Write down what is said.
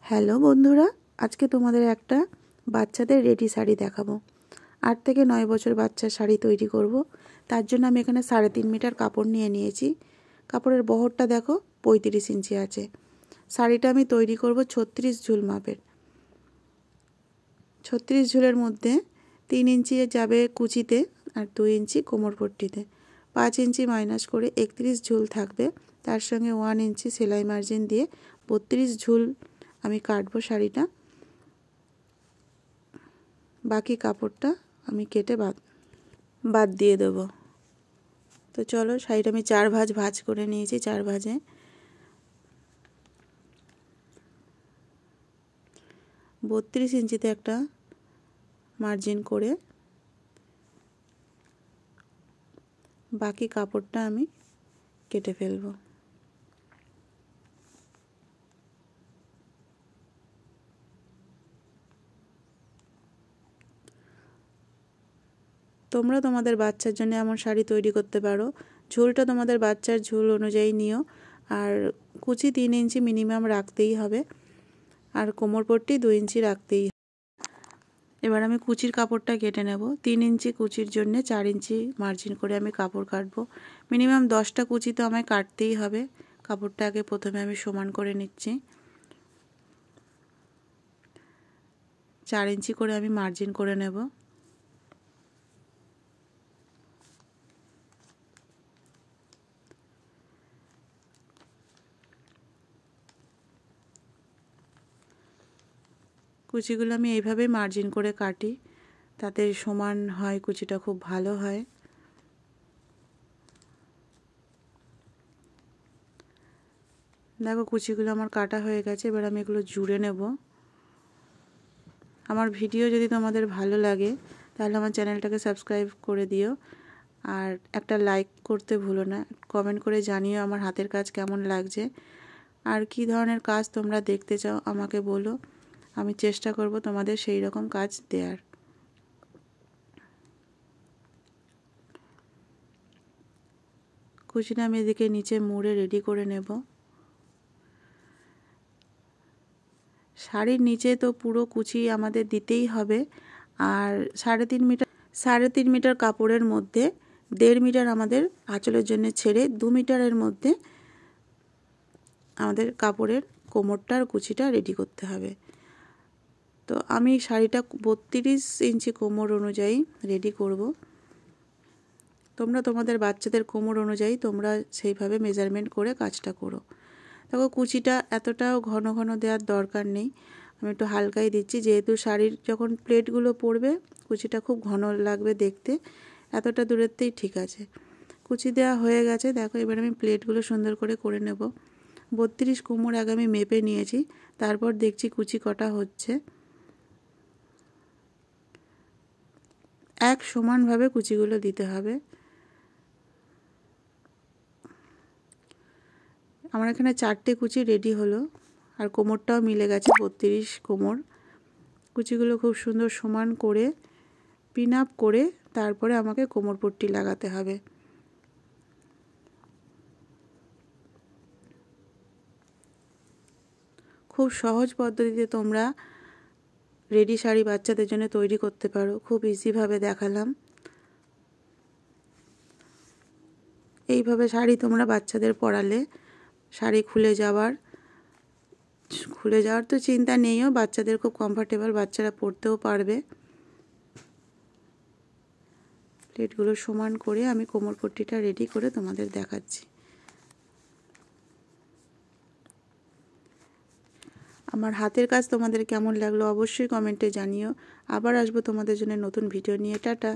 Hello বন্ধুরা, আজকে তোমাদের একটা বাচ্চাদের রেডি শাড়ি দেখাবো। 8 থেকে 9 বছর বাচ্চার শাড়ি তৈরি করব। তার জন্য আমি এখানে 3.5 মিটার কাপড় নিয়ে নিয়েছি। কাপড়ের বহরটা দেখো 35 ইঞ্চি আছে। শাড়িটা আমি তৈরি করব 36 ঝুল মাপের। 36 ঝুলের মধ্যে 3 ইঞ্চি যাবে কুচিতে আর 2 ইঞ্চি কোমরপট্টিতে। 5 ইঞ্চি মাইনাস করে 31 ঝুল থাকবে। তার সঙ্গে 1 ইঞ্চি সেলাই মার্জিন দিয়ে 32 ঝুল আমি কাটবো শাড়িটা। বাকি কাপড়টা আমি কেটে বাদ দিয়ে দেবো। তো চলো, শাড়িটা আমি 4 ভাঁজ করে নিয়েছি। 4 ভাঁজে 32 ইঞ্চিতে একটা মার্জিন করে বাকি কাপড়টা আমি কেটে ফেলবো। তোমরা তোমাদের বাচ্চার জন্য এমন শাড়ি তৈরি করতে পারো। ঝুলটা তোমাদের বাচ্চার ঝুল অনুযায়ী নিও। আর কুচি 3 ইঞ্চি মিনিমাম রাখতেই হবে, আর কোমরপট্টি 2 ইঞ্চি রাখতেই হবে। এবার আমি কুচির কাপড়টা কেটে নেব। 3 ইঞ্চি কুচির জন্য 4 ইঞ্চি মার্জিন করে আমি কাপড় কাটবো। মিনিমাম 10টা কুচি তো আমায় কাটতেই হবে। কাপড়টা আগে প্রথমে আমি সমান করে নিচ্ছি। 4 ইঞ্চি করে আমি মার্জিন করে নেব। কুচিগুলো আমি এইভাবে মার্জিন করে কাটি, তাতে সমান হয়, কুচিটা খুব ভালো হয়। দেখো, কুচিগুলো আমার কাটা হয়ে গেছে। এবার আমি এগুলো জুড়ে নেব। আমার ভিডিও যদি তোমাদের ভালো লাগে তাহলে আমার চ্যানেলটাকে সাবস্ক্রাইব করে দিও, আর একটা লাইক করতে ভুলো না। কমেন্ট করে জানিও আমার হাতের কাজ কেমন লাগছে, আর কি ধরনের কাজ তোমরা দেখতে চাও আমাকে বলো। আমি চেষ্টা করব তোমাদের সেই রকম কাজ দেওয়ার। কুচিটা আমি এদিকে নিচে মুড়ে রেডি করে নেব। শাড়ির নিচে তো পুরো কুচি আমাদের দিতেই হবে। আর 3.5 মিটার কাপড়ের মধ্যে 1.5 মিটার আমাদের আঁচলের জন্য ছেড়ে 2 মিটারের মধ্যে আমাদের কাপড়ের কোমরটার কুচিটা রেডি করতে হবে। তো আমি শাড়িটা 32 ইঞ্চি কোমর অনুযায়ী রেডি করব। তোমরা তোমাদের বাচ্চাদের কোমর অনুযায়ী তোমরা সেইভাবে মেজারমেন্ট করে কাজটা করো। দেখো, কুচিটা এতটাও ঘন ঘন দেওয়ার দরকার নেই, আমি একটু হালকাই দিচ্ছি, যেহেতু শাড়ির যখন প্লেটগুলো পড়বে কুচিটা খুব ঘন লাগবে দেখতে। এতটা দূরেতেই ঠিক আছে। কুচি দেওয়া হয়ে গেছে। দেখো, এবার আমি প্লেটগুলো সুন্দর করে নেব। 32 কোমর আগে আমি মেপে নিয়েছি, তারপর দেখছি কুচি কটা হচ্ছে। এক সমানভাবে কুচিগুলো দিতে হবে। আমার এখানে 4টে কুচি রেডি হলো, আর কোমরটাও মিলে গেছে 32 কোমর। কুচিগুলো খুব সুন্দর সমান করে পিন আপ করে তারপরে আমাকে কোমরপট্টি লাগাতে হবে। খুব সহজ পদ্ধতিতে তোমরা রেডি শাড়ি বাচ্চাদের জন্য তৈরি করতে পারো। খুব ইজিভাবে দেখালাম। এইভাবে শাড়ি তোমরা বাচ্চাদের পরালে শাড়ি খুলে যাওয়ার তো চিন্তা নেইও। বাচ্চাদের খুব কমফোর্টেবল, বাচ্চারা পরতেও পারবে। প্লেটগুলো সমান করে আমি কোমরপট্টিটা রেডি করে তোমাদের দেখাচ্ছি। আমার হাতের কাজ তোমাদের কেমন লাগলো অবশ্যই কমেন্টে জানিও। আবার আসবো তোমাদের জন্য নতুন ভিডিও নিয়ে। টাটা।